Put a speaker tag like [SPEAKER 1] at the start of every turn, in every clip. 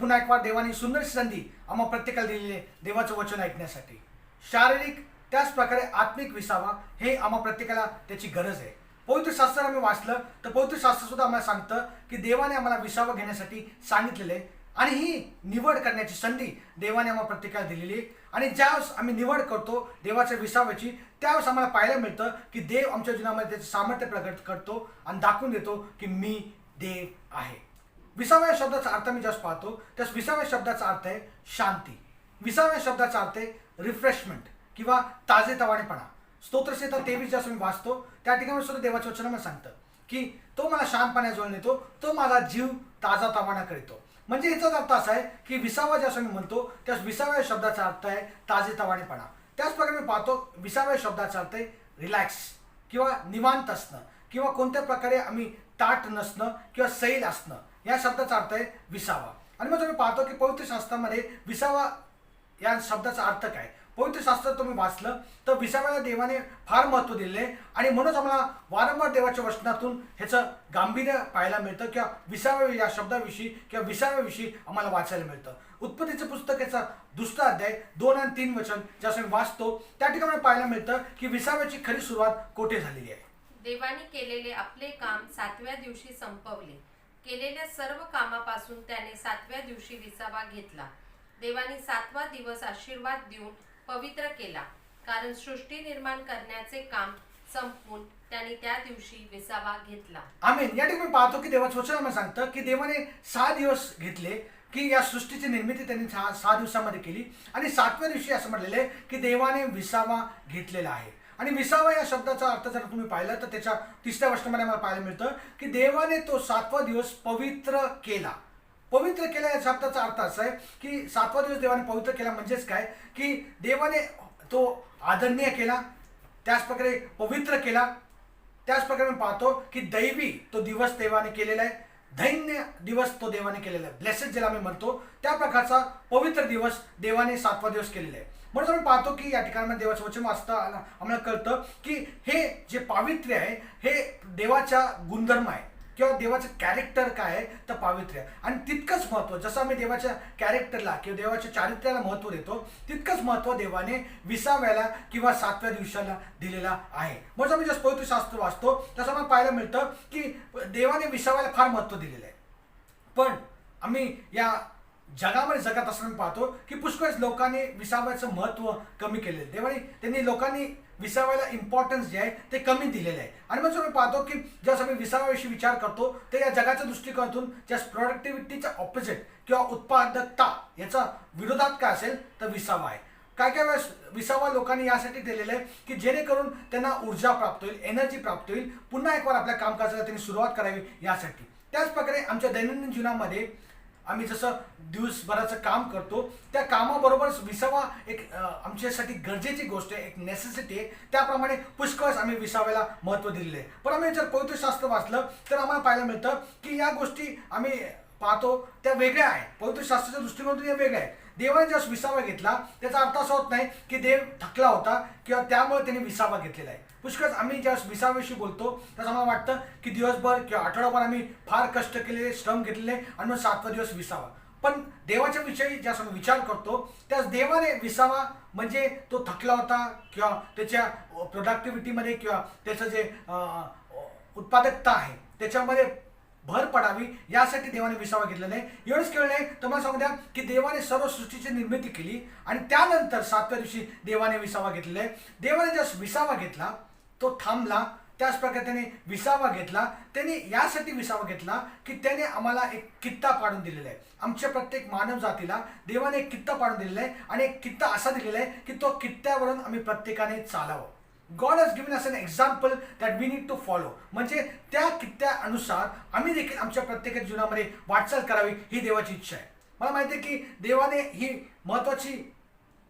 [SPEAKER 1] पुन्हा एक वार देवाने सुंदर संधी आम्हा प्रत्येकाला दिलेली आहे देवाचं वचन ऐकण्यासाठी. शारीरिक त्याच प्रकारे आत्मिक विसावा हे आम्हा प्रत्येकाला त्याची गरज आहे. पवित्र शास्त्र आम्ही वाचलं तर पवित्र शास्त्र सुद्धा आम्हाला सांगतं की देवाने आम्हाला विसावा घेण्यासाठी सांगितलेलं आहे आणि ही निवड करण्याची संधी देवाने आम्हाला प्रत्येकाला दिलेली आहे. आणि ज्यावेळेस आम्ही निवड करतो देवाच्या विसाव्याची त्यावेळेस आम्हाला पाहायला मिळतं की देव आमच्या जीवनामध्ये त्याचे सामर्थ्य प्रकट करतो आणि दाखवून देतो की मी देव आहे. विसाव्या या शब्दाचा अर्थ मी जास्त पाहतो त्यास विसाव्या शब्दाचा अर्थ आहे शांती. विसाव्या शब्दाचा अर्थ आहे रिफ्रेशमेंट किंवा ताजेतवानेपणा. स्तोत्रसंहिता 23 ज्यास मी वाचतो त्या ठिकाणी सुद्धा देवाच्या वचनामध्ये सांगतं की तो मला शांत पाण्याजवळ नेतो, तो माझा जीव ताजा तवाना करीतो. म्हणजे याचाच अर्थ असा आहे की विसावा ज्यास मी म्हणतो त्यास विसाव्या शब्दाचा अर्थ आहे ताजेतवानेपणा. त्याचप्रकारे मी पाहतो विसाव्या शब्दाचा अर्थ आहे रिलॅक्स किंवा निवांत असणं किंवा कोणत्या प्रकारे आम्ही ताट नसणं किंवा सैल असणं या शब्दाचा अर्थ आहे विसावा. आणि मग तुम्ही पाहतो की पवित्र शास्त्रामध्ये विसावा या शब्दाचा अर्थ काय. पवित्र शास्त्र तुम्ही वाचलं तर विसाव्याला देवाने फार महत्त्व दिले आहे आणि म्हणूनच आम्हाला वारंवार देवाच्या वचनातून ह्याचं गांभीर्य पाहायला मिळतं किंवा विसाव्या या शब्दाविषयी किंवा विसाव्याविषयी आम्हाला वाचायला मिळतं. उत्पत्तीचं पुस्तक याचा 2रा अध्याय 2 आणि 3 वचन ज्यास मी वाचतो त्या ठिकाणी पाहायला मिळतं की विसाव्याची खरी सुरुवात कोठे झालेली आहे.
[SPEAKER 2] देवाने केलेले आपले काम 7व्या दिवशी संपवले. केलेल्या सर्व कामापासून त्याने 7व्या दिवशी विसावा घेतला. देवाने 7वा दिवस आशीर्वाद देऊन पवित्र केला कारण सृष्टी निर्माण करण्याचे काम संपवून त्याने त्या दिवशी विसावा घेतला.
[SPEAKER 1] आमेन. या ठिकाणी पाहतो की देवाचं वचन आम्हाला सांगतं की देवाने 6 दिवस घेतले की या सृष्टीची निर्मिती त्यांनी 6 दिवसामध्ये केली आणि 7व्या दिवशी असं म्हटलेलं आहे की देवाने विसावा घेतलेला आहे. आणि विसावा या शब्दाचा अर्थ जर तुम्ही पाहिलं तर त्याच्या 3ऱ्या वचनामध्ये आम्हाला पाहायला मिळतं की देवाने तो 7वा दिवस पवित्र केला. पवित्र केला या शब्दाचा अर्थ असा आहे की 7वा दिवस देवाने पवित्र केला म्हणजेच काय की देवाने तो आदरणीय केला, त्याचप्रकारे पवित्र केला. त्याचप्रकारे मी पाहतो की दैवी तो दिवस देवाने केलेला आहे, धन्य दिवस तो देवाने केलेला आहे, ब्लेसेड ज्याला आम्ही म्हणतो त्या प्रकारचा पवित्र दिवस देवाने 7वा दिवस केलेला आहे. म्हणून आम्ही पाहतो की या ठिकाणी देवाचं वचन वाचता आम्हाला कळतं की हे जे पावित्र्य आहे हे देवाचा गुणधर्म आहे किंवा देवाचं कॅरेक्टर काय आहे तर पावित्र्य. आणि तितकंच महत्त्व जसं आम्ही देवाच्या कॅरेक्टरला किंवा देवाच्या चारित्र्याला महत्त्व देतो तितकंच महत्त्व देवाने विसाव्याला किंवा 7व्या दिवसाला दिलेला आहे. म्हणजे आम्ही जसं पवित्र शास्त्र वाचतो तसं आम्हाला पाहायला मिळतं की देवाने विसाव्याला फार महत्त्व दिलेलं आहे. पण आम्ही या जगामध्ये जगात असताना पाहतो की पुष्कळच लोकांनी विसाव्याचं महत्त्व कमी केलेलं. त्यांनी लोकांनी विसाव्याला इम्पॉर्टन्स जे आहे ते कमी दिलेलं आहे. आणि मग मी पाहतो की ज्यास आम्ही विसाव्याविषयी विचार करतो तर या जगाच्या दृष्टिकोनातून ज्या प्रोडक्टिव्हिटीच्या ऑपोजिट किंवा उत्पादकता याचा विरोधात काय असेल तर विसावा आहे. काय काय वेळेस विसावा लोकांनी यासाठी दिलेलं आहे की जेणेकरून त्यांना ऊर्जा प्राप्त होईल, एनर्जी प्राप्त होईल, पुन्हा एक वार आपल्या कामकाजाला त्यांनी सुरुवात करावी यासाठी. त्याचप्रकारे आमच्या दैनंदिन जीवनामध्ये आम्ही जसं दिवसभराचं काम करतो त्या कामाबरोबरच विसावा एक आमच्यासाठी गरजेची गोष्ट आहे, एक नेसेसिटी आहे. त्याप्रमाणे पुष्कळच आम्ही विसाव्याला महत्त्व दिलेलं आहे. पण आम्ही जर पवित्र शास्त्र वाचलं तर आम्हाला पाहायला मिळतं की या गोष्टी आम्ही पाहतो त्या वेगळ्या आहेत. पवित्र शास्त्राच्या दृष्टिकोनातून या वेगळ्या आहेत. देवाने जसं विसावा घेतला त्याचा अर्थ असा होत नाही की देव थकला होता किंवा त्यामुळे त्यांनी विसावा घेतलेला आहे. पुष्कळ आम्ही ज्या विसाव्याविषयी बोलतो त्याचं आम्हाला वाटतं की दिवसभर किंवा आठवडाभर आम्ही फार कष्ट केलेले, श्रम घेतलेले आणि मग 7वा दिवस विसावा. पण देवाच्या विषयी ज्यास आम्ही विचार करतो त्यास देवाने विसावा म्हणजे तो थकला होता किंवा त्याच्या प्रोडक्टिव्हिटीमध्ये किंवा त्याचं जे उत्पादकता आहे त्याच्यामध्ये भर पडावी यासाठी देवाने विसावा घेतलेला आहे. एवढंच केलं नाही तर मला सांगू द्या की देवाने सर्व सृष्टीची निर्मिती केली आणि त्यानंतर 7व्या दिवशी देवाने विसावा घेतलेला आहे. देवाने ज्या विसावा घेतला तो थांबला. त्याच प्रकारे त्याने विसावा घेतला. त्याने यासाठी विसावा घेतला की त्याने आम्हाला एक कित्ता पाडून दिलेला आहे. आमच्या प्रत्येक मानव जातीला देवाने एक कित्ता पाडून दिलेला आहे आणि एक कित्ता असा दिलेला आहे की तो कित्त्यावरून आम्ही प्रत्येकाने चालावं. God has given us an example that we need to follow. म्हणजे त्या कित्त्यानुसार आम्ही देखील आमच्या प्रत्येक जीवनामध्ये वाटचाल करावी ही देवाची इच्छा आहे. मला माहिती आहे की देवाने ही महत्त्वाची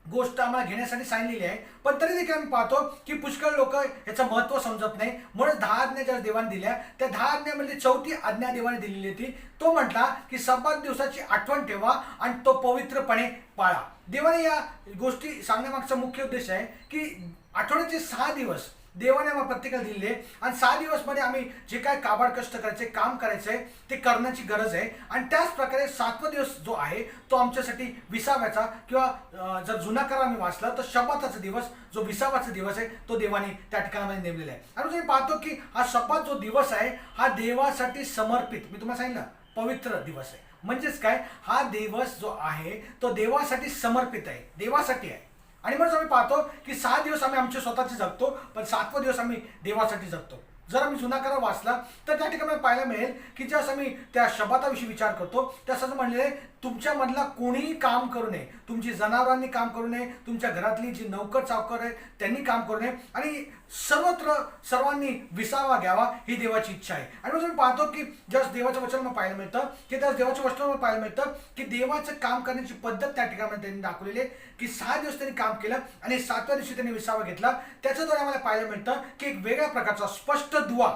[SPEAKER 1] गोष्ट आम्हाला घेण्यासाठी सांगितलेली आहे. पण तरी देखील आम्ही पाहतो की पुष्कळ लोक याचं महत्त्व समजत नाही. म्हणून 10 आज्ञा ज्या देवाने दिल्या त्या 10 आज्ञामध्ये 4थी आज्ञा देवाने दिलेली होती. तो म्हटला की सब्बात दिवसाची आठवण ठेवा आणि तो पवित्रपणे पाळा. देवाने या गोष्टी सांगण्यामागचा मुख्य उद्देश आहे की आठवड्याचे 6 दिवस देवाने आम्हाला प्रत्येकाला दिलेली आहे आणि 6 दिवसमध्ये आम्ही जे काय काबाड कष्ट करायचे, काम करायचं आहे ते करण्याची गरज आहे. आणि त्याच प्रकारे 7वा दिवस जो आहे तो आमच्यासाठी विसाव्याचा किंवा जर जुना करार आम्ही वाचला तर शब्बाताचा दिवस, जो विसावाचा दिवस आहे तो देवाने त्या ठिकाणामध्ये नेमलेला आहे. आणि तुम्ही पाहतो की हा शब्बात जो दिवस आहे हा देवासाठी समर्पित, मी तुम्हाला सांगितलं पवित्र दिवस आहे. म्हणजेच काय, हा दिवस जो आहे तो देवासाठी समर्पित आहे, देवासाठी आहे. आणि म्हणून आम्ही पाहतो की 6 दिवस आम्ही आमचे स्वतःचे जगतो, पण 7वा दिवस आम्ही देवासाठी जगतो. जर आम्ही जुना करार वाचला तर त्या ठिकाणी पाहायला मिळेल की ज्यावेळेस आम्ही त्या शब्दाविषयी विचार करतो त्यास असं म्हणलेलं आहे, तुमच्यामधला कोणीही काम करू नये, तुमची जनावरांनी काम करू नये, तुमच्या घरातली जी नौकर चाकर आहे त्यांनी काम करू नये आणि सर्वत्र सर्वांनी विसावा घ्यावा, ही देवाची इच्छा आहे. आणि मग तुम्ही पाहतो की ज्यावेळेस देवाचं वचन पाहायला मिळतं की त्याच देवाच्या वचनावर पाहायला मिळतं की देवाचं काम करण्याची पद्धत त्या ठिकाणी त्यांनी दाखवलेली आहे की 6 दिवस त्यांनी काम केलं आणि 7व्या दिवशी त्यांनी विसावा घेतला. त्याच्याद्वारे आम्हाला पाहायला मिळतं की एक वेगळ्या प्रकारचा स्पष्ट दुवा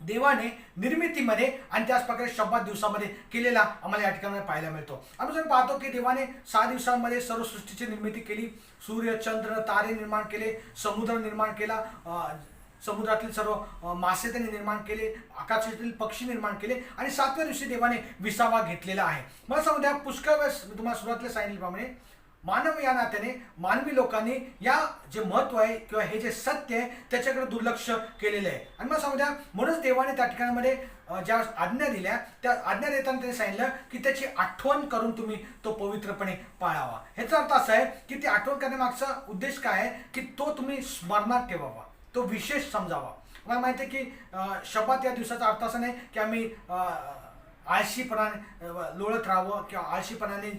[SPEAKER 1] देवाने निर्मितीमध्ये आणि त्याच प्रकारे शब्बात दिवसामध्ये केलेला आम्हाला या ठिकाणी पाहायला मिळतो. आम्ही जर पाहतो की देवाने 6 दिवसांमध्ये सर्व सृष्टीची निर्मिती केली, सूर्य चंद्र तारे निर्माण केले, समुद्र निर्माण केला, समुद्रातील सर्व मासे त्यांनी निर्माण केले, आकाशातील पक्षी निर्माण केले आणि 7व्या दिवशी देवाने विसावा घेतलेला आहे. मला सांगू द्या, पुष्कळ वेळेस मी तुम्हाला सुरुवातीला सांगितल्याप्रमाणे मानव या नात्याने मानवी लोकांनी या जे महत्व आहे किंवा हे जे सत्य आहे त्याच्याकडे दुर्लक्ष केलेलं आहे. आणि मला सांगू द्या, म्हणूनच देवाने त्या ठिकाणामध्ये ज्या आज्ञा दिल्या त्या आज्ञा देताना त्यांनी सांगितलं की त्याची आठवण करून तुम्ही तो पवित्रपणे पाळावा. ह्याचा अर्थ असा आहे की ती आठवण करण्यामागचा उद्देश काय आहे की तो तुम्ही स्मरणात ठेवावा, तो विशेष समजावा. मला माहिती आहे की शब्बात या दिवसाचा अर्थ असा नाही की आम्ही आळशीपणाने लोळत राहावं किंवा आळशीपणाने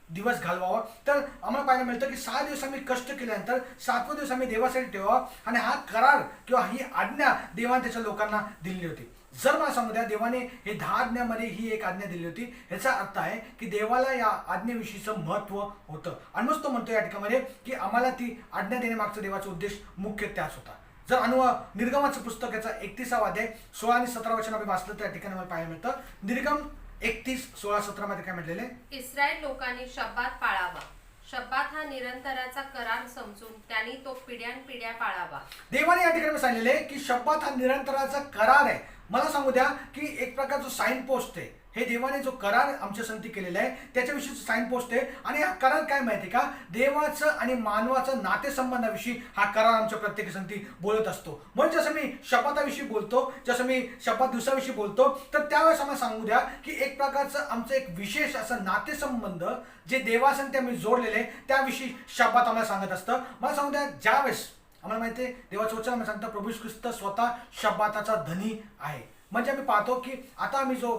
[SPEAKER 1] दिवस घालवावा. तर आम्हाला पाहायला मिळतं की 6 दिवस आम्ही कष्ट केल्यानंतर 7वा दिवस आम्ही देवासाठी ठेवावा आणि हा करार किंवा ही आज्ञा देवाने त्याच्या लोकांना दिलेली होती. जर मला सांगू द्या, देवाने हे 10 आज्ञामध्ये ही एक आज्ञा दिली होती, ह्याचा अर्थ आहे की देवाला या आज्ञेविषयीचं महत्त्व होतं. आणि मग तो म्हणतो या ठिकाणामध्ये की आम्हाला ती आज्ञा देण्यामागचा देवाचा उद्देश मुख्य त्याच होता. जर निर्गमाचं पुस्तक याचा 31वा अध्याय 16 आणि 17 वचन आम्ही वाचलं त्या ठिकाणी मला पाहायला मिळतं. निर्गम 31:16-17 मध्ये काय म्हटलेलं आहे,
[SPEAKER 2] इस्रायल लोकांनी शब्बात पाळावा. शब्बात हा निरंतराचा करार समजून त्यांनी तो पिढ्यानपिढ्या पाळावा.
[SPEAKER 1] देवाने या ठिकाणी सांगितलेले आहे की शब्बात हा निरंतराचा करार आहे. मला सांगू द्या की एक प्रकारचं साइन पोस्ट आहे, हे देवाने जो करार आमच्या संगती केलेला आहे त्याच्याविषयी साइन पोस्ट आहे. आणि हा करार काय माहिती का, देवाचं आणि मानवाचं नातेसंबंधाविषयी हा करार आमच्या प्रत्येक संगती बोलत असतो. म्हणजे जसं मी शब्बाताविषयी बोलतो, जसं मी शब्बात दिवसाविषयी बोलतो, तर त्यावेळेस आम्हाला सांगू द्या की एक प्रकारचं आमचं एक विशेष असं नातेसंबंध जे देवासंगती आम्ही जोडलेले आहे त्याविषयी शब्बात आम्हाला सांगत असतं. मला सांगू द्या, ज्यावेळेस आम्हाला माहिती आहे देवाचं वचन आम्हाला सांगतं प्रभू ख्रिस्त स्वतः शब्बाताचा धनी आहे. म्हणजे आम्ही पाहतो की आता आम्ही जो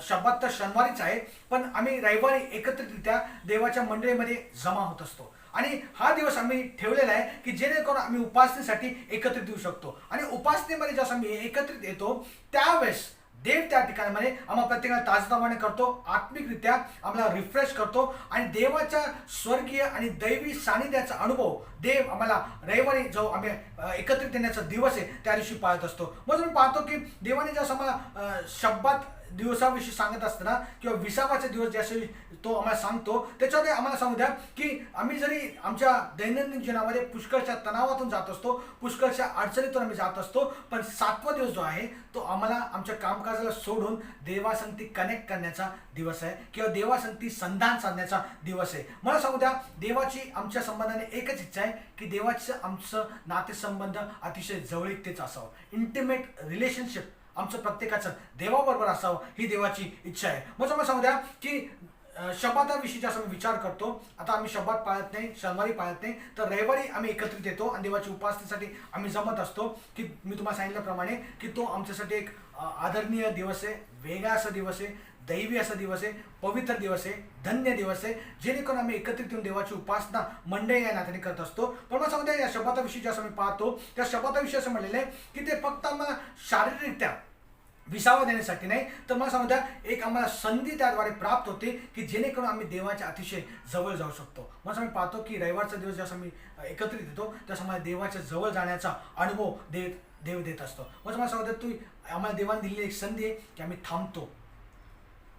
[SPEAKER 1] शब्बात तर शनिवारीच आहे, पण आम्ही रविवारी एकत्रितरित्या देवाच्या मंडळीमध्ये जमा होत असतो. आणि हा दिवस आम्ही ठेवलेला आहे की जेणेकरून आम्ही उपासनेसाठी एकत्रित येऊ शकतो. आणि उपासनेमध्ये जसं आम्ही एकत्रित येतो त्यावेळेस देव त्या ठिकाणामध्ये आम्हाला प्रत्येकाला ताजतवाने करतो, आत्मिकरित्या आम्हाला रिफ्रेश करतो आणि देवाच्या स्वर्गीय आणि दैवी सानिध्याचा अनुभव देव आम्हाला रविवारी जो आम्ही एकत्रित येण्याचा दिवस आहे त्या दिवशी पाळत असतो. मग तुम्ही पाहतो की देवाने जसं आम्हाला शब्बात दिवसाविषयी सांगत असताना किंवा विसावाचे दिवस ज्याशी तो आम्हाला सांगतो त्याच्यामध्ये आम्हाला सांगू द्या की आम्ही जरी आमच्या दैनंदिन जीवनामध्ये पुष्कळच्या तणावातून जात असतो, पुष्कळच्या अडचणीतून आम्ही जात असतो, पण 7वा दिवस जो आहे तो आम्हाला आमच्या कामकाजाला सोडून देवासंगती कनेक्ट करण्याचा दिवस आहे किंवा देवासंगती संधान साधण्याचा दिवस आहे. मला सांगू द्या, देवाची आमच्या संबंधाने एकच इच्छा आहे की देवाचं आमचं नातेसंबंध अतिशय जवळीकतेच असावं, इंटिमेट रिलेशनशिप आमचं प्रत्येकाचं देवाबरोबर असावं, ही देवाची इच्छा आहे. मग मला सांगू द्या की शब्बाताविषयी जसं मी विचार करतो, आता आम्ही शब्बात पाळत नाही, शनिवारी पाळत नाही, तर रविवारी आम्ही एकत्रित येतो आणि देवाची उपासनेसाठी आम्ही जमत असतो. की मी तुम्हाला सांगितल्याप्रमाणे की तो आमच्यासाठी एक आदरणीय दिवस आहे, वेगळा असा दिवस आहे, दैवी असा दिवस आहे, पवित्र दिवस आहे, धन्य दिवस आहे, जेणेकरून आम्ही एकत्रित येऊन देवाची उपासना मंडळी या नात्याने करत असतो. पण मला सांगू द्या, या शब्बाताविषयी जसं मी पाहतो त्या शब्बाताविषयी असं म्हणलेलं आहे की ते फक्त आम्हाला शारीरिकरित्या विसावा देण्यासाठी नाही, तर मला सांगू द्या एक आम्हाला संधी त्याद्वारे प्राप्त होते की जेणेकरून आम्ही देवाच्या अतिशय जवळ जाऊ शकतो. मग आम्ही पाहतो की रविवारचा दिवस जसं मी एकत्रित येतो तसं मला देवाच्या जवळ जाण्याचा अनुभव देव देत असतो. मग मला सांगू द्या, तू आम्हाला देवाने दिलेली एक संधी आहे की आम्ही थांबतो,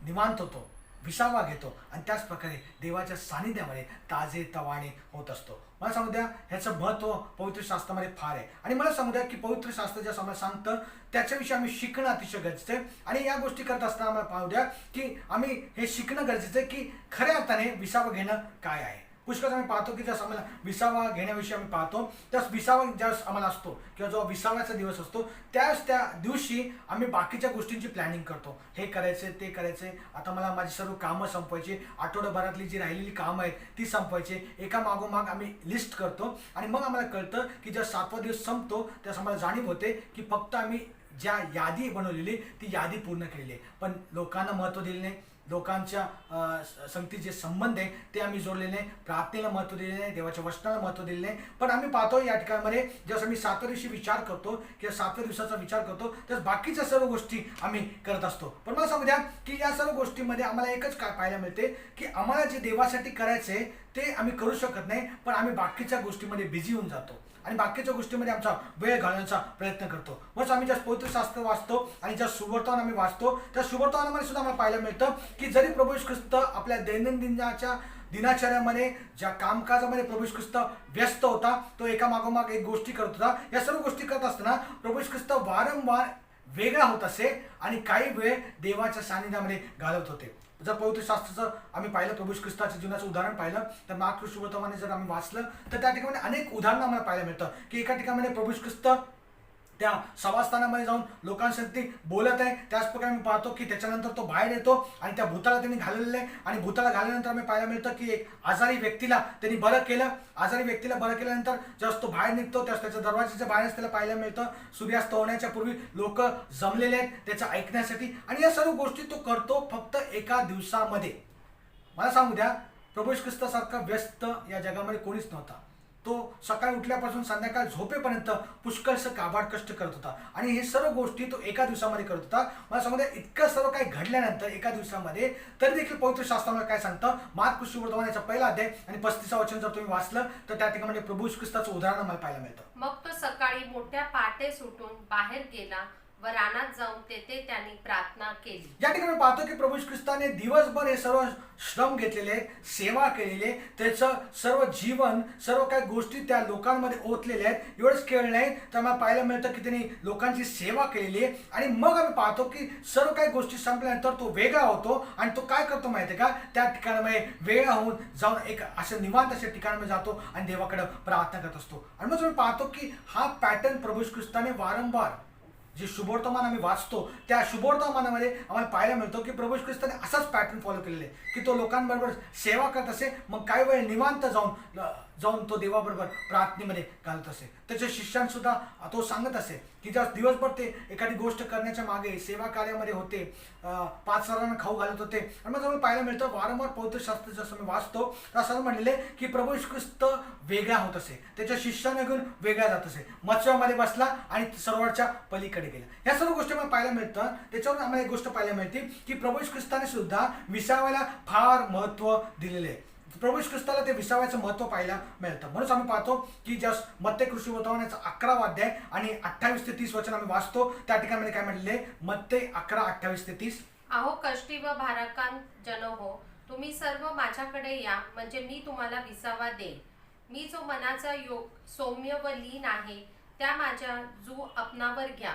[SPEAKER 1] निवांत होतो, विसावा घेतो आणि त्याच प्रकारे देवाच्या सानिध्यामध्ये ताजेतवाने होत असतो. मला सांगू द्या ह्याचं महत्त्व पवित्र शास्त्रामध्ये फार आहे आणि मला सांगू द्या की पवित्र शास्त्र ज्या आम्हाला सांगतं त्याच्याविषयी आम्ही शिकणं अतिशय गरजेचं आहे. आणि या गोष्टी करत असताना आम्हाला पाहू द्या की आम्ही हे शिकणं गरजेचं आहे की खऱ्या अर्थाने विसावा घेणं काय आहे. पुष्कळ आम्ही पाहतो की जसं आम्हाला विसावा घेण्याविषयी आम्ही पाहतो त्यास विसावा ज्यावेळेस आम्हाला असतो किंवा जो विसाव्याचा दिवस असतो त्यावेळेस त्या दिवशी आम्ही बाकीच्या गोष्टींची प्लॅनिंग करतो. हे करायचे ते करायचे, आता मला माझी सर्व कामं संपवायची, आठवड्याभरातली जी राहिलेली कामं आहेत ती संपवायची, एका मागोमाग आम्ही लिस्ट करतो. आणि मग आम्हाला कळतं की जेव्हा 7वा दिवस संपतो त्यास आम्हाला जाणीव होते की फक्त आम्ही ज्या यादी बनवलेली ती यादी पूर्ण केलेली आहे, पण लोकांना महत्त्व दिले नाही, लोकांच्या संगती जे संबंध आहे ते आम्ही जोडलेले नाही, प्रार्थनेला महत्त्व दिले नाही, देवाच्या वचनाला महत्त्व दिले नाही. पण आम्ही पाहतो या ठिकाणामध्ये जसं मी 7व्या दिवशी विचार करतो किंवा 7व्या दिवसाचा विचार करतो तर बाकीच्या सर्व गोष्टी आम्ही करत असतो. पण मला सांगू द्या की या सर्व गोष्टींमध्ये आम्हाला एकच काय पाहायला मिळते की आम्हाला जे देवासाठी करायचे ते आम्ही करू शकत नाही, पण आम्ही बाकीच्या गोष्टीमध्ये बिझी होऊन जातो आणि बाकीच्या गोष्टीमध्ये आमचा वेळ घालवण्याचा प्रयत्न करतो. मग आम्ही ज्या पवित्र शास्त्र वाचतो आणि ज्या सुवर्तमान आम्ही वाचतो त्या सुवर्तमानामध्ये सुद्धा आम्हाला पाहायला मिळतं की जरी प्रभू येशू ख्रिस्त आपल्या दैनंदिनाच्या दिनाचर्यामध्ये ज्या कामकाजामध्ये प्रभू येशू ख्रिस्त व्यस्त होता, तो एका मागोमाग एक गोष्टी करत होता. या सर्व गोष्टी करत असताना प्रभू येशू ख्रिस्त वारंवार वेगळा होत असे आणि काही वेळ देवाच्या सानिध्यामध्ये घालवत होते. जर पवित्र शास्त्राचं आम्ही पाहिलं, प्रभू येशू ख्रिस्ताच्या जीवनाचं उदाहरण पाहिलं तर मार्क सुवर्तमाने जर आम्ही वाचलं तर त्या ठिकाणी अनेक उदाहरणं आम्हाला पाहायला मिळतं की एका ठिकाणी प्रभू येशू ख्रिस्त त्या सभास्थानामध्ये जाऊन लोकांसाठी बोलत आहे. त्याच प्रकारे आम्ही पाहतो की त्याच्यानंतर तो बाहेर येतो आणि त्या भूताला त्यांनी घालवलेलं आहे आणि भूताला घालल्यानंतर आम्ही पाहायला मिळतं की एक आजारी व्यक्तीला त्यांनी बरं केलं. आजारी व्यक्तीला बरं केल्यानंतर जेव्हा तो बाहेर निघतो त्यास त्याच्या दरवाजाच्या बाहेरच त्याला पाहायला मिळतं सूर्यास्त होण्याच्या पूर्वी लोक जमलेले आहेत त्याचं ऐकण्यासाठी आणि या सर्व गोष्टी तो करतो फक्त एका दिवसामध्ये. मला सांगू द्या प्रभू येशू ख्रिस्तासारखा व्यस्त या जगामध्ये कोणीच नव्हता. तो सकाळी उठल्यापासून संध्याकाळ झोपेपर्यंत पुष्कळसं काबाड कष्ट करत होता आणि हे सर्व गोष्टी तो एका दिवसामध्ये करत होता. मला सांगू द्या इतकं सर्व काही घडल्यानंतर एका दिवसामध्ये तरी देखील पवित्र शास्त्रामध्ये काय सांगतं, मार्क सुवर्तमानाचा 1ला अध्याय आणि 35वा वचन जर तुम्ही वाचलं तर त्या ठिकाणी प्रभू येशू ख्रिस्ताचं उदाहरण आम्हाला पाहायला मिळतं.
[SPEAKER 2] मग तो सकाळी मोठ्या पहाटे उठून बाहेर गेला व रानात जाऊन तेथे त्यांनी प्रार्थना केली.
[SPEAKER 1] या ठिकाणी पाहतो की प्रभू येशू ख्रिस्ताने दिवसभर हे सर्व श्रम घेतलेले, सेवा केलेले, त्याचं सर्व जीवन सर्व काही गोष्टी त्या लोकांमध्ये ओतलेल्या आहेत. एवढंच केलं नाही तर आम्हाला पाहायला मिळतं की त्यांनी लोकांची सेवा केलेली आहे आणि मग आम्ही पाहतो की सर्व काही गोष्टी संपल्यानंतर तो वेगळा होतो आणि तो काय करतो माहिती आहे का, त्या ठिकाणामध्ये वेगळा होऊन जाऊन एक असं निवांत अशा ठिकाणामध्ये जातो आणि देवाकडे प्रार्थना करत असतो. आणि मग तुम्ही पाहतो की हा पॅटर्न प्रभू येशू ख्रिस्ताने वारंवार जे शुभवर्तमान आम्ही वाचतो त्या शुभवर्तमानामध्ये आम्हाला पाहायला मिळतो की प्रभू येशू ख्रिस्ताने असाच पॅटर्न फॉलो केलेले आहे की तो लोकांबरोबर सेवा करत असे, मग काही वेळ निवांत जाऊन तो देवाबरोबर प्रार्थनेमध्ये घालत असे. त्याच्या शिष्यांसुद्धा तो सांगत असे की ज्या दिवसभर ते एखादी गोष्ट करण्याच्या मागे सेवा कार्यामध्ये होते, 5 जणांना खाऊ घालत होते. आणि मग आम्हाला पाहायला मिळतं वारंवार पवित्र शास्त्र जसं मी वाचतो तर असं म्हणलेले की प्रभू येशू ख्रिस्त वेगळा होत असे, त्याच्या शिष्यांना घेऊन वेगळा जात असे, मत्स्यामध्ये बसला आणि सरोवरच्या पलीकडे गेला. या सर्व गोष्टी मला पाहायला मिळतं. त्याच्यावर आम्हाला एक गोष्ट पाहायला मिळते की प्रभू येशू ख्रिस्ताने सुद्धा विसाव्याला फार महत्त्व दिलेले आहे. प्रभू येशू ख्रिस्ताला ते विसाव्याचं महत्त्व पाहायला मिळतं. म्हणून आम्ही पाहतो की ज्या मत्ते सुवर्तमानाचा 11वा अध्याय आणि 28 ते 30 वचन आम्ही वाचतो त्या ठिकाणी काय म्हटले, मत्ते 11, 28 ते 30.
[SPEAKER 2] अहो कष्टी व भाराक्रांत जन हो, तुम्ही सर्व माझ्याकडे या म्हणजे मी तुम्हाला विसावा देईन. मी जो मनाचा योग सौम्य व लीन आहे त्या माझ्या जू अपनावर घ्या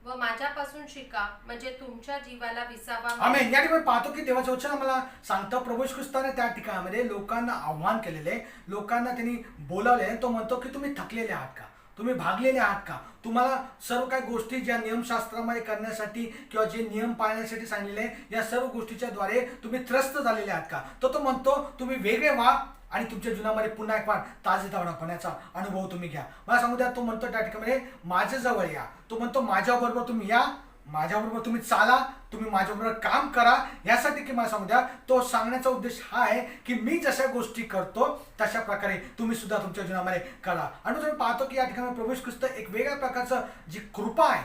[SPEAKER 2] व माझ्यापासून शिका म्हणजे तुमच्या जीवाला विसावा मिळेल.
[SPEAKER 1] आमेन. या ठिकाणी पाहतो की देवाचं वचन आम्हाला सांगतं प्रभू येशू ख्रिस्ताने त्या ठिकाणामध्ये लोकांना आव्हान केलेले, लोकांना त्यांनी बोलावले. तो म्हणतो की तुम्ही थकलेले आहात का, तुम्ही भागलेले आहात का, तुम्हाला सर्व काही गोष्टी ज्या नियमशास्त्रामध्ये करण्यासाठी किंवा जे नियम पाळण्यासाठी सांगितलेले या सर्व गोष्टीच्या द्वारे तुम्ही त्रस्त झालेले आहात का. तो म्हणतो तुम्ही वेगळे व्हा आणि तुमच्या जीवनामध्ये पुन्हा एक वार ताजेतवानापणाचा अनुभव तुम्ही घ्या. मला सांगू द्या तो म्हणतो त्या ठिकाणी माझ्या जवळ या. तो म्हणतो माझ्याबरोबर तुम्ही या, माझ्याबरोबर तुम्ही चाला, तुम्ही माझ्याबरोबर काम करा. यासाठी की मला सांगू द्या तो सांगण्याचा उद्देश हा आहे की मी जशा गोष्टी करतो तशा प्रकारे तुम्ही सुद्धा तुमच्या जीवनामध्ये करा. आणि तुम्ही पाहतो की या ठिकाणी प्रभू येशू ख्रिस्त एक वेगळ्या प्रकारचं जी कृपा आहे,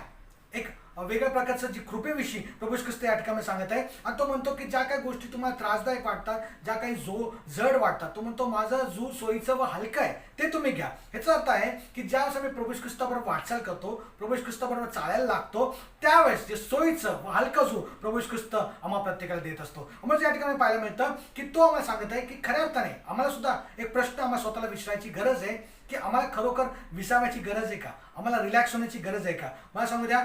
[SPEAKER 1] एक वेगळ्या प्रकारचं जी कृपेविषयी प्रभू येशू ख्रिस्त या ठिकाणी सांगत आहे. आणि तो म्हणतो की ज्या काही गोष्टी तुम्हाला त्रासदायक वाटतात, ज्या काही जड वाटतात, तो म्हणतो माझा जीव सोयीचं व हलका आहे ते तुम्ही घ्या. ह्याचा अर्थ आहे की ज्यावेळेस आम्ही प्रभू येशू ख्रिस्ताबरोबर वाटचाल करतो, प्रभू येशू ख्रिस्ताबरोबर चालायला लागतो, त्यावेळेस जे सोयीचं व हलका जीव प्रभू येशू ख्रिस्त आम्हा प्रत्येकाला देत असतो. म्हणजे या ठिकाणी पाहायला मिळतं की तो आम्हाला सांगत आहे की खऱ्या अर्थाने आम्हाला सुद्धा एक प्रश्न आम्हाला स्वतःला विचारायची गरज आहे की आम्हाला खरोखर विसाव्याची गरज आहे का, आम्हाला रिलॅक्स होण्याची गरज आहे का. मला सांगू द्या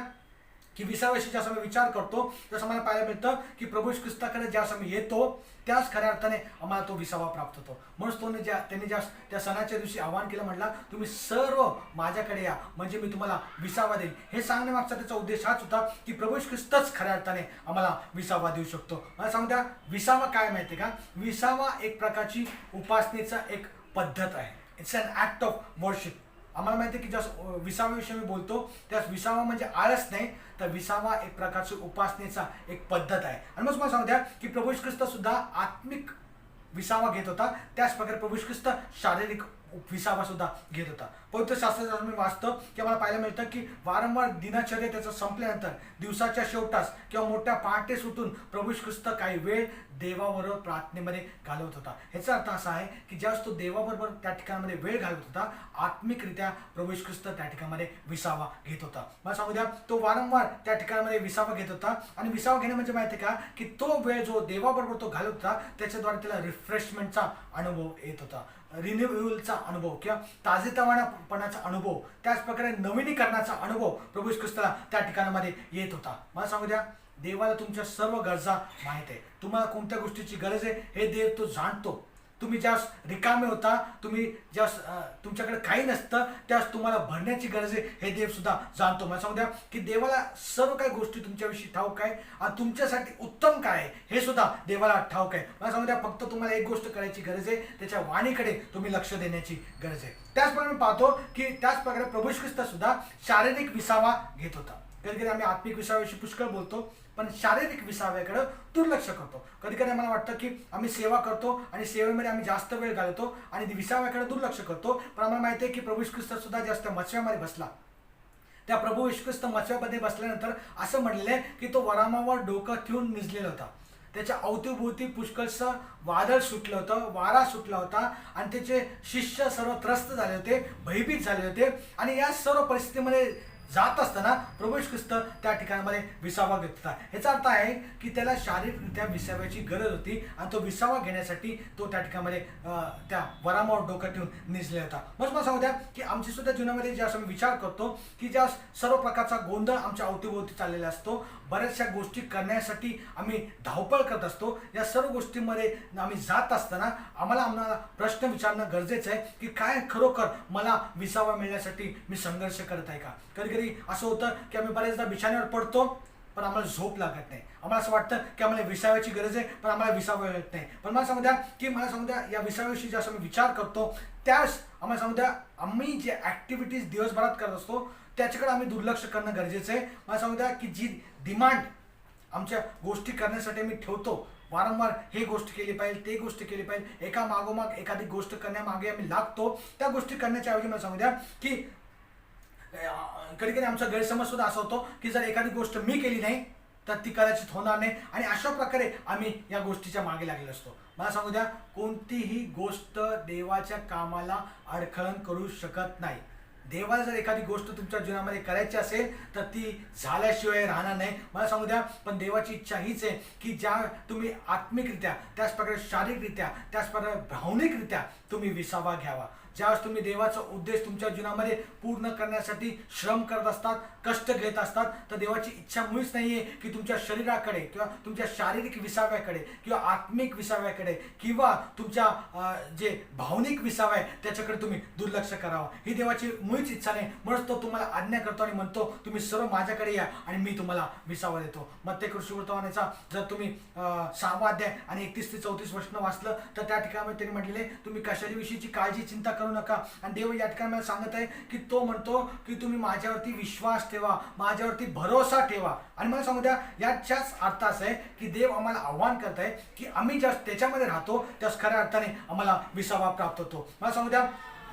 [SPEAKER 1] की विसाव्याशी जसं आम्ही विचार करतो तसं आम्हाला पाहायला मिळतं की प्रभू येशू ख्रिस्ताकडे ज्यास आम्ही येतो त्याच खऱ्या अर्थाने आम्हाला तो विसावा प्राप्त होतो. म्हणून त्यांनी त्या सणाच्या दिवशी आवाहन केलं, म्हटलं तुम्ही सर्व माझ्याकडे या म्हणजे मी तुम्हाला विसावा देईल. हे सांगण्यामागचा त्याचा उद्देश हाच होता की प्रभू येशू ख्रिस्तच खऱ्या अर्थाने आम्हाला विसावा देऊ शकतो. मला सांगू द्या विसावा काय माहिती का, विसावा एक प्रकारची उपासनेचा एक पद्धत आहे. It's an act of worship. आम्हाला माहिती आहे की जसं विसाव्याविषयी मी बोलतो त्यास विसावा म्हणजे आळस नाही, तर विसावा एक प्रकारची उपासनेचा एक पद्धत आहे. आणि मग मला सांगू द्या की प्रभू येशू ख्रिस्त सुद्धा आत्मिक विसावा घेत होता, त्याच प्रकारे प्रभू येशू ख्रिस्त शारीरिक विसावा सुद्धा घेत होता. पवित्र शास्त्रात मी वाचतो की आम्हाला पाहायला मिळतं की वारंवार दिनचर्या त्याचं संपल्यानंतर दिवसाच्या शेवटास किंवा मोठ्या पहाटे सुटून प्रभू येशू ख्रिस्त काही वेळ देवाबरोबर प्रार्थनेमध्ये घालवत होता. ह्याचा अर्थ असा आहे की ज्यावेळेस तो देवाबरोबर त्या ठिकाणामध्ये वेळ घालवत होता, आत्मिकरित्या प्रभू येशू ख्रिस्त त्या ठिकाणामध्ये विसावा घेत होता. मला सांगू द्या तो वारंवार त्या ठिकाणामध्ये विसावा घेत होता. आणि विसावा घेणे म्हणजे माहिती आहे का की तो वेळ जो देवाबरोबर तो घालवत होता त्याच्याद्वारे त्याला रिफ्रेशमेंटचा अनुभव येत होता, रिन्युअलचा अनुभव किंवा ताजेतवानापणाचा अनुभव, त्याचप्रकारे नवीनीकरणाचा अनुभव प्रभू येशू ख्रिस्ताला त्या ठिकाणामध्ये येत होता. मला सांगू द्या देवाला तुमच्या सर्व गरजा माहीत आहे. तुम्हाला कोणत्या गोष्टीची गरज आहे हे देव तो जाणतो. तुम्ही ज्यास रिकामे होता, तुम्ही ज्यास तुमच्याकडे काही नसतं त्यास तुम्हाला भरण्याची गरज आहे हे देव सुद्धा जाणतो. मला सांगू द्या की देवाला सर्व काही गोष्टी तुमच्याविषयी ठाऊक आहे आणि तुमच्यासाठी उत्तम काय आहे हे सुद्धा देवाला ठाऊक आहे. मला सांगू द्या फक्त तुम्हाला एक गोष्ट करायची गरज आहे, त्याच्या वाणीकडे तुम्ही लक्ष देण्याची गरज आहे. त्याचप्रमाणे मी पाहतो की त्याचप्रकारे प्रभू येशू ख्रिस्त सुद्धा शारीरिक विसावा घेत होता. कधी कधी आम्ही आत्मिक विसाव्याविषयी पुष्कळ बोलतो पण शारीरिक विसाव्याकडे दुर्लक्ष करतो. कधी कधी आम्हाला वाटतं की आम्ही सेवा करतो आणि सेवेमध्ये आम्ही जास्त वेळ घालवतो आणि विसाव्याकडे दुर्लक्ष करतो. पण आम्हाला माहिती आहे की प्रभू येशू ख्रिस्त सुद्धा जास्त मचव्यामध्ये बसला. त्या प्रभू येशू ख्रिस्त मचव्यामध्ये बसल्यानंतर असं म्हणलेलं आहे की तो वरामावर डोकं ठेवून निजलेला होता. त्याच्या अवतीभोवती पुष्कळसं वादळ सुटलं होतं, वारा सुटला होता आणि त्याचे शिष्य सर्व त्रस्त झाले होते, भयभीत झाले होते. आणि या सर्व परिस्थितीमध्ये जात असताना प्रभू येशू ख्रिस्त त्या ठिकाणामध्ये विसावा घेत होता. ह्याचा अर्थ आहे की त्याला शारीरिकरित्या विसाव्याची गरज होती आणि तो विसावा घेण्यासाठी तो त्या ठिकाणामध्ये त्या वरामावर डोकं ठेवून निजलेला होता. मग मला सांगू द्या की आमच्या सुद्धा जीवनामध्ये ज्यास आम्ही विचार करतो की ज्या सर्व प्रकारचा गोंधळ आमच्या अवतीभोवती चाललेला असतो, बऱ्याचशा गोष्टी करण्यासाठी आम्ही धावपळ करत असतो, या सर्व गोष्टींमध्ये आम्ही जात असताना आम्हाला प्रश्न विचारणं गरजेचं आहे की काय खरोखर मला विसावा मिळण्यासाठी मी संघर्ष करत आहे का. कधी कधी असं होतं की आम्ही बऱ्याचदा बिछाण्यावर पडतो पण आम्हाला झोप लागत नाही. आम्हाला असं वाटतं की आम्हाला विसाव्याची गरज आहे पण आम्हाला विसावा मिळत नाही. पण मला सांगू द्या या विसाव्याविषयी जसं मी विचार करतो त्यास आम्हाला सांगू द्या आम्ही जे ॲक्टिव्हिटीज दिवसभरात करत असतो त्याच्याकडे आम्ही दुर्लक्ष करणं गरजेचं आहे. मला सांगू द्या की जी डिमांड आमच्या गोष्टी करण्यासाठी मी ठेवतो, वारंवार हे गोष्ट केली पाहिजे, ते गोष्ट केली पाहिजे, एका मागोमाग एखादी गोष्ट करण्यामागे आम्ही लागतो, त्या गोष्टी करण्याच्या ऐवजी मला सांगू द्या की कधी कधी आमचा गैरसमज सुद्धा असा होतो की जर एखादी गोष्ट मी केली नाही तर ती कदाचित होणार नाही आणि अशा प्रकारे आम्ही या गोष्टीच्या मागे लागलेलो असतो. मला सांगू द्या कोणतीही गोष्ट देवाच्या कामाला अडखळण करू शकत नाही. देवाला जर एखादी गोष्ट तुमच्या जीवनामध्ये करायची असेल तर ती झाल्याशिवाय राहणार नाही. मला सांगू द्या पण देवाची इच्छा हीच आहे की ज्या तुम्ही आत्मिकरित्या, त्याचप्रकारे शारीरिकरित्या, त्याचप्रकारे भावनिकरित्या तुम्ही विसावा घ्यावा. ज्यावेळेस तुम्ही देवाचा उद्देश तुमच्या जीवनामध्ये पूर्ण करण्यासाठी श्रम करत असतात, कष्ट घेत असतात, तर देवाची इच्छा मुळीच नाही आहे की तुमच्या शरीराकडे किंवा तुमच्या शारीरिक विसाव्याकडे किंवा आत्मिक विसाव्याकडे किंवा तुमच्या जे भावनिक विसावा आहे त्याच्याकडे तुम्ही दुर्लक्ष करावं. ही देवाची मुळीच इच्छा नाही. म्हणून तो तुम्हाला आज्ञा करतो आणि म्हणतो तुम्ही सर्व माझ्याकडे या आणि मी तुम्हाला विसावा देतो. मत्तेय सुवर्तमानाचा जर तुम्ही 6वा अध्याय आणि 31 ते 34 वचन वाचलं तर त्या ठिकाणी त्यांनी म्हटलेले तुम्ही कशाच्या विषयीची काळजी चिंता करू नका. आणि देव या ठिकाणी मला सांगत आहे की तो म्हणतो की तुम्ही माझ्यावरती विश्वास ठेवा, माझ्यावरती भरोसा ठेवा. आणि मला सांगू द्या याच्याच अर्थ असं आहे की देव आम्हाला आव्हान करत आहे की आम्ही ज्या त्याच्यामध्ये राहतो त्याच खऱ्या अर्थाने आम्हाला विसावा प्राप्त होतो. मला सांगू द्या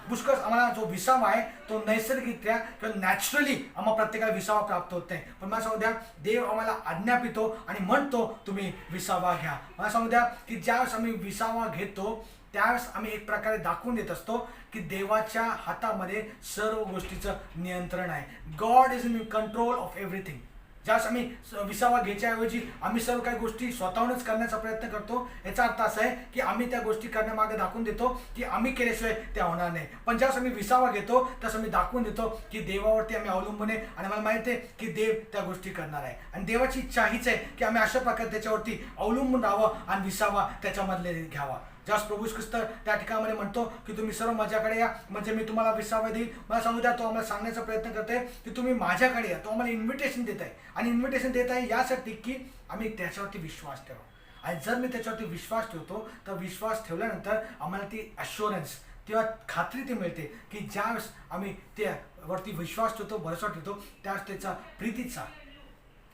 [SPEAKER 1] पुष्कळ आम्हाला जो विसावा आहे तो नैसर्गिकरित्या किंवा नॅचरली आम्हाला प्रत्येकाला विसावा प्राप्त होत नाही. पण मला सांगू द्या, देव आम्हाला आज्ञापितो आणि म्हणतो तुम्ही विसावा घ्या. मला सांगू द्या की ज्यावेळेस आम्ही विसावा घेतो त्यावेळेस आम्ही एक प्रकारे दाखवून देत असतो की देवाच्या हातामध्ये सर्व गोष्टीचं नियंत्रण आहे. God is in control of everything. ज्यावेळेस आम्ही विसावा घ्यायच्याऐवजी आम्ही सर्व काही गोष्टी स्वतःहूनच करण्याचा प्रयत्न करतो, याचा अर्थ असा आहे की आम्ही त्या गोष्टी करण्यामागे दाखवून देतो की आम्ही केल्याशिवाय त्या होणार नाही. पण ज्यावेळेस आम्ही विसावा घेतो तसं आम्ही दाखवून देतो की देवावरती आम्ही अवलंबून आहे आणि मला माहिती आहे की देव त्या गोष्टी करणार आहे. आणि देवाची इच्छा हीच आहे की आम्ही अशा प्रकारे त्याच्यावरती अवलंबून राहावं आणि विसावा त्याच्यामधले घ्यावा. ज्यावेळेस प्रभू ख्रिस्त त्या ठिकाणामध्ये म्हणतो की तुम्ही सर्व माझ्याकडे या म्हणजे मी तुम्हाला विसावा देईल. मला सांगू द्या, तो आम्हाला सांगण्याचा प्रयत्न करतोय की तुम्ही माझ्याकडे या. तो आम्हाला इन्व्हिटेशन देत आहे आणि इन्व्हिटेशन देत आहे यासाठी की आम्ही त्याच्यावरती विश्वास ठेवा. आणि जर मी त्याच्यावरती विश्वास ठेवतो तर विश्वास ठेवल्यानंतर आम्हाला ती ॲश्युरन्स किंवा खात्री ती मिळते की ज्यावेळेस आम्ही त्यावरती विश्वास ठेवतो, भरोसा ठेवतो, त्यावेळेस त्याचा प्रीतीचा,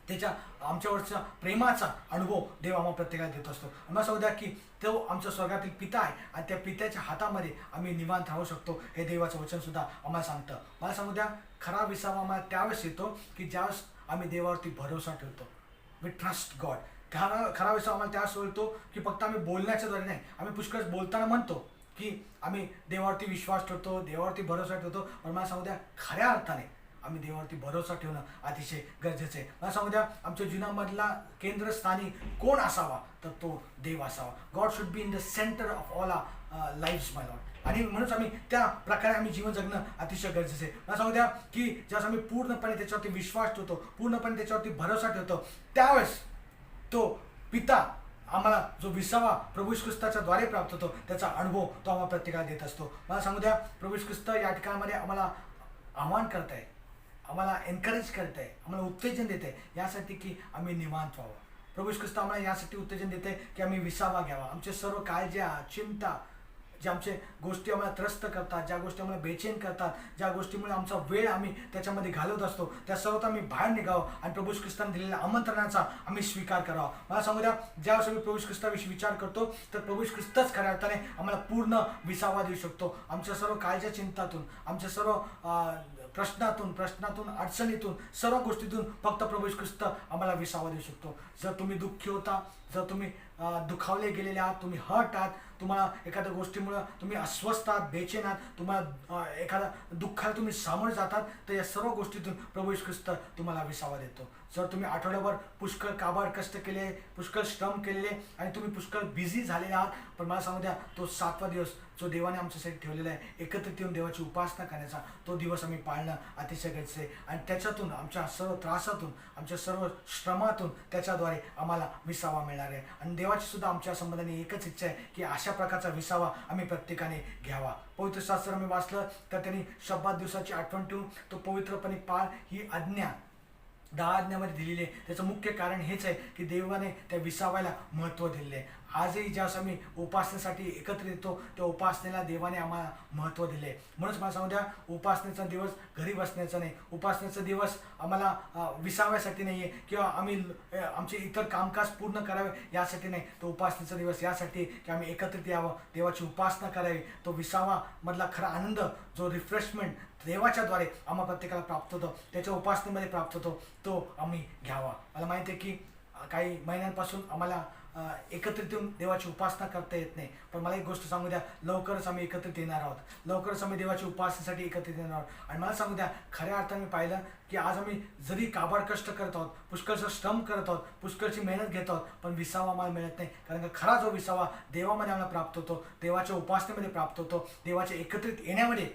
[SPEAKER 1] त्याच्या आमच्यावरचा प्रेमाचा अनुभव देव आम्हाला प्रत्येकाला देत असतो. आम्हाला सांगू द्या की तो आमच्या स्वर्गातील पिता आहे आणि त्या पित्याच्या हातामध्ये आम्ही निवांत राहू शकतो, हे देवाचं वचन सुद्धा आम्हाला सांगतं. मला सांगू द्या, खरा विसावा आम्हाला त्यावेळेस येतो की ज्यावेळेस आम्ही देवावरती भरोसा ठेवतो. We trust God. खरा विसावा आम्हाला त्यावेळेस येतो की फक्त आम्ही बोलण्याच्याद्वारे नाही. आम्ही पुष्कळ बोलताना म्हणतो की आम्ही देवावरती विश्वास ठेवतो, देवावरती भरोसा ठेवतो, पण मला सांगू द्या खऱ्या अर्थाने आम्ही देवावरती भरोसा ठेवणं अतिशय गरजेचं आहे. मला सांगू द्या, आमच्या जीवनामधला केंद्रस्थानी कोण असावा तर तो देव असावा. God should be in the centre of all our lifes my lord. आणि म्हणूनच आम्ही त्या प्रकारे आम्ही जीवन जगणं अतिशय गरजेचं आहे. मला सांगू द्या की ज्यावेळेस आम्ही पूर्णपणे त्याच्यावरती विश्वास ठेवतो, पूर्णपणे त्याच्यावरती भरोसा ठेवतो, त्यावेळेस तो पिता आम्हाला जो विसावा प्रभू ख्रिस्ताच्या द्वारे प्राप्त होतो त्याचा अनुभव तो आम्हाला प्रत्येकाला देत असतो. मला सांगू द्या, प्रभू ख्रिस्त या ठिकाणामध्ये आम्हाला आव्हान करत आहे, आम्हाला एनकरेज करत आहे, आम्हाला उत्तेजन देत आहे यासाठी की आम्ही निवांत व्हावं. प्रभू ख्रिस्त आम्हाला यासाठी उत्तेजन देते की आम्ही विसावा घ्यावा. आमचे सर्व काळज्या, चिंता, ज्या आमचे गोष्टी आम्हाला त्रस्त करतात, ज्या गोष्टी आम्हाला बेचैन करतात, ज्या गोष्टीमुळे आमचा वेळ आम्ही त्याच्यामध्ये घालवत असतो, त्या सर्वात आम्ही बाहेर निघावं आणि प्रभू ख्रिस्ताने दिलेल्या आमंत्रणाचा आम्ही स्वीकार करावा. मला सांगू द्या, ज्यावेळेस आम्ही प्रभू ख्रिस्ताविषयी विचार करतो तर प्रभू ख्रिस्तच खऱ्या अर्थाने आम्हाला पूर्ण विसावा देऊ शकतो. आमच्या सर्व काळज्या चिंतातून, आमच्या सर्व प्रश्नातून अडचणीतून, सर्व गोष्टीतून फक्त प्रभू ख्रिस्त आम्हाला विसावा देऊ शकतो. जर तुम्ही दुःखी होता, जर तुम्ही दुखावले गेलेले आहात, तुम्ही हर्ट आहात, तुम्हाला एखाद्या गोष्टीमुळे तुम्ही अस्वस्थ आहात, बेचैन आहात, तुम्हाला एखाद्या दुःखाला तुम्ही सामोरे जातात, तर या सर्व गोष्टीतून प्रभू ख्रिस्त तुम्हाला विसावा देतो. जर तुम्ही आठवड्याभर पुष्कळ काबाड कष्ट केले, पुष्कळ श्रम केलेले आणि तुम्ही पुष्कळ बिझी झालेले आहात, पण मला सांगू द्या, तो 7वा दिवस जो देवाने आमच्यासाठी ठेवलेला आहे, एकत्रित येऊन देवाची उपासना करण्याचा, तो दिवस आम्ही पाळणं अतिशय गरजेचं आहे. आणि त्याच्यातून, आमच्या सर्व त्रासातून, आमच्या सर्व श्रमातून त्याच्याद्वारे आम्हाला विसावा मिळणार आहे. आणि देवाची सुद्धा आमच्या संबंधाने एकच इच्छा आहे की अशा प्रकारचा विसावा आम्ही प्रत्येकाने घ्यावा. पवित्र शास्त्र आम्ही वाचलं तर त्यांनी शब्बात दिवसाची आठवण ठेवून तो पवित्रपणे पाळ ही आज्ञा 10 आज्ञामध्ये दिलेली आहे. त्याचं मुख्य कारण हेच आहे की देवाने त्या विसाव्याला महत्त्व दिलेलं आहे. आजही ज्यावेळेस आम्ही उपासनेसाठी एकत्रित येतो त्या उपासनेला देवाने आम्हाला महत्त्व दिले आहे. म्हणूनच मला सांगू द्या, उपासनेचा दिवस घरी बसण्याचा नाही, उपासनेचा दिवस आम्हाला विसाव्यासाठी नाही आहे किंवा आम्ही आमचे इतर कामकाज पूर्ण करावे यासाठी नाही. तो उपासनेचा दिवस यासाठी की आम्ही एकत्रित यावं, देवाची उपासना करावी. तो विसावामधला खरा आनंद, जो रिफ्रेशमेंट देवाच्याद्वारे आम्हाला प्रत्येकाला प्राप्त होतो, त्याच्या उपासनेमध्ये प्राप्त होतो, तो आम्ही घ्यावा. मला माहिती आहे की काही महिन्यांपासून आम्हाला एकत्रित येऊन देवाची उपासना करता येत नाही, पण मला एक गोष्ट सांगू द्या, लवकरच आम्ही एकत्रित येणार आहोत, लवकरच आम्ही देवाची उपासनेसाठी एकत्रित येणार आहोत. आणि मला सांगू द्या, खऱ्या अर्थाने मी पाहिलं की आज आम्ही जरी काबाड कष्ट करत आहोत, पुष्कळचं श्रम करत आहोत, पुष्कळची मेहनत घेत आहोत, पण विसावा आम्हाला मिळत नाही. कारण का खरा जो विसावा देवामध्ये आम्हाला प्राप्त होतो, देवाच्या उपासनेमध्ये प्राप्त होतो, देवाच्या एकत्रित येण्यामध्ये,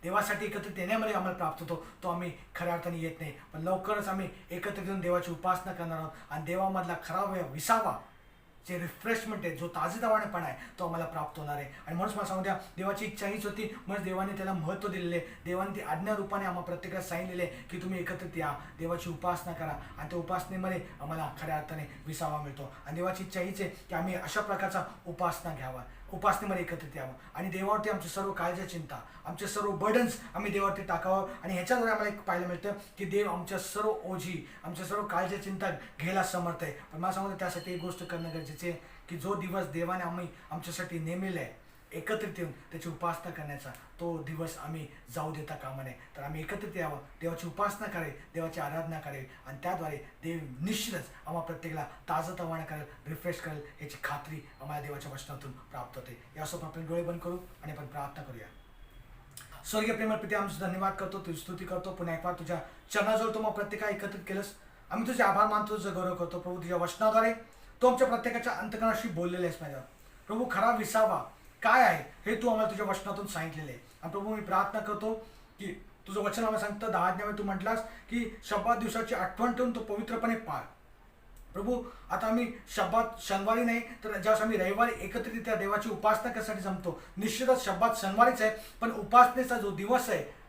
[SPEAKER 1] देवासाठी एकत्रित येण्यामध्ये आम्हाला प्राप्त होतो, तो आम्ही खऱ्या अर्थाने येत नाही. पण लवकरच आम्ही एकत्रित येऊन देवाची उपासना करणार आहोत आणि देवामधला खरा विसावा, जे रिफ्रेशमेंट आहे, जो ताजेतवानेपणा आहे, तो आम्हाला प्राप्त होणार आहे. आणि म्हणून मला सांगू द्या, देवाची इच्छा हीच होती, म्हणून देवाने त्याला महत्त्व दिलेले आहे. देवाने ती आज्ञा रूपाने आम्हाला प्रत्येकाला सांगितलेले आहे की तुम्ही एकत्रित या, देवाची उपासना करा आणि त्या उपासनेमध्ये आम्हाला खऱ्या अर्थाने विसावा मिळतो. आणि देवाची इच्छा हीच आहे की आम्ही अशा प्रकारचा उपासना घ्यावा, उपासनेमध्ये एकत्रित यावं आणि देवावरती आमची सर्व काळज्या चिंता, आमचे सर्व बर्डन्स आम्ही देवावरती टाकावं. आणि ह्याच्याद्वारे आम्हाला एक पाहायला मिळतं की देव आमच्या सर्व ओझी, आमच्या सर्व काळज्या चिंता घ्यायला समर्थ आहे. पण मला सांगतो, त्यासाठी एक गोष्ट करणं गरजेचे आहे की जो दिवस देवाने आम्ही आमच्यासाठी नेमलेला आहे, एकत्रित येऊन त्याची उपासना करण्याचा तो दिवस आम्ही जाऊ देता कामा नये. तर आम्ही एकत्रित यावं, देवाची उपासना करेल, देवाची आराधना करेल आणि त्याद्वारे देव निश्चितच आम्हाला प्रत्येकाला ताजंतवानं करेल, रिफ्रेश करेल याची खात्री आम्हाला देवाच्या वचनातून प्राप्त होते. यासोबत आपण डोळे बंद करू आणि आपण प्रार्थना करूया. स्वर्गीय प्रेमळ पिते, आम्ही तुझा धन्यवाद करतो, तुझी स्तुती करतो. पुन्हा एक वार तुझ्या चरणाजवळ तो मग प्रत्येका एकत्रित केलंस. आम्ही तुझे आभार मानतो, तुझं गौरव करतो. प्रभू, तुझ्या वचनाद्वारे तो आमच्या प्रत्येकाच्या अंतकरणाशी बोललेले आहेस माझ्या प्रभू. खरा विसावा काय आहे हे तू आम्हाला तुझ्या वचनातून सांगितलेले आहे. आणि प्रभू, मी प्रार्थना करतो की तुझं वचन आम्हाला सांगतं 10 अध्यायामध्ये तू म्हटलास की शब्दात दिवसाची आठवण ठेवून तो पवित्रपणे पाळ. प्रभू, आता आम्ही शब्दात शनिवारी नाही तर ज्यावेळेस आम्ही रविवारी एकत्रितरित्या देवाची उपासना करण्यासाठी जमतो, निश्चितच शब्दात शनिवारीच आहे, पण उपासनेचा जो दिवस आहे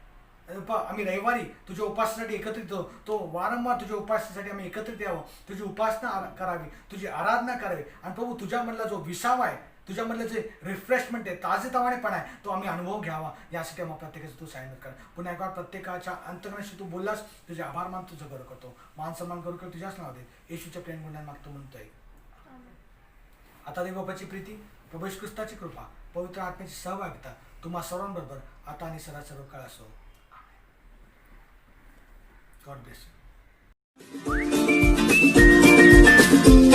[SPEAKER 1] आम्ही रविवारी तुझ्या उपासनेसाठी एकत्रित होतो, तो वारंवार तुझ्या उपासनेसाठी आम्ही एकत्रित यावं, तुझी उपासना करावी, तुझी आराधना करावी. आणि प्रभू, तुझ्यामधला जो विसावा आहे, तुझ्यामधलं जे रिफ्रेशमेंट आहे, ताजेतवानेपणा आहे, तो आम्ही अनुभव घ्यावा. यासाठी आम्हाला प्रत्येकाचं तू सायन कर. पुन्हा एकदा प्रत्येकाच्या अंतकरणाशी तू बोललास, तुझे आभार मान, तुझं गौरव करतो. मान सन्मान करू कर तुझ्याच नाव दे. येशूच्या प्रेम गुणांना मागतो म्हणतोय. आता देवबापाची प्रीती, प्रभू येशू ख्रिस्ताची कृपा, पवित्र आत्म्याची सहभागिता तुम्हा सर्वांबरोबर आता आणि सर्व काळ असो. God bless you.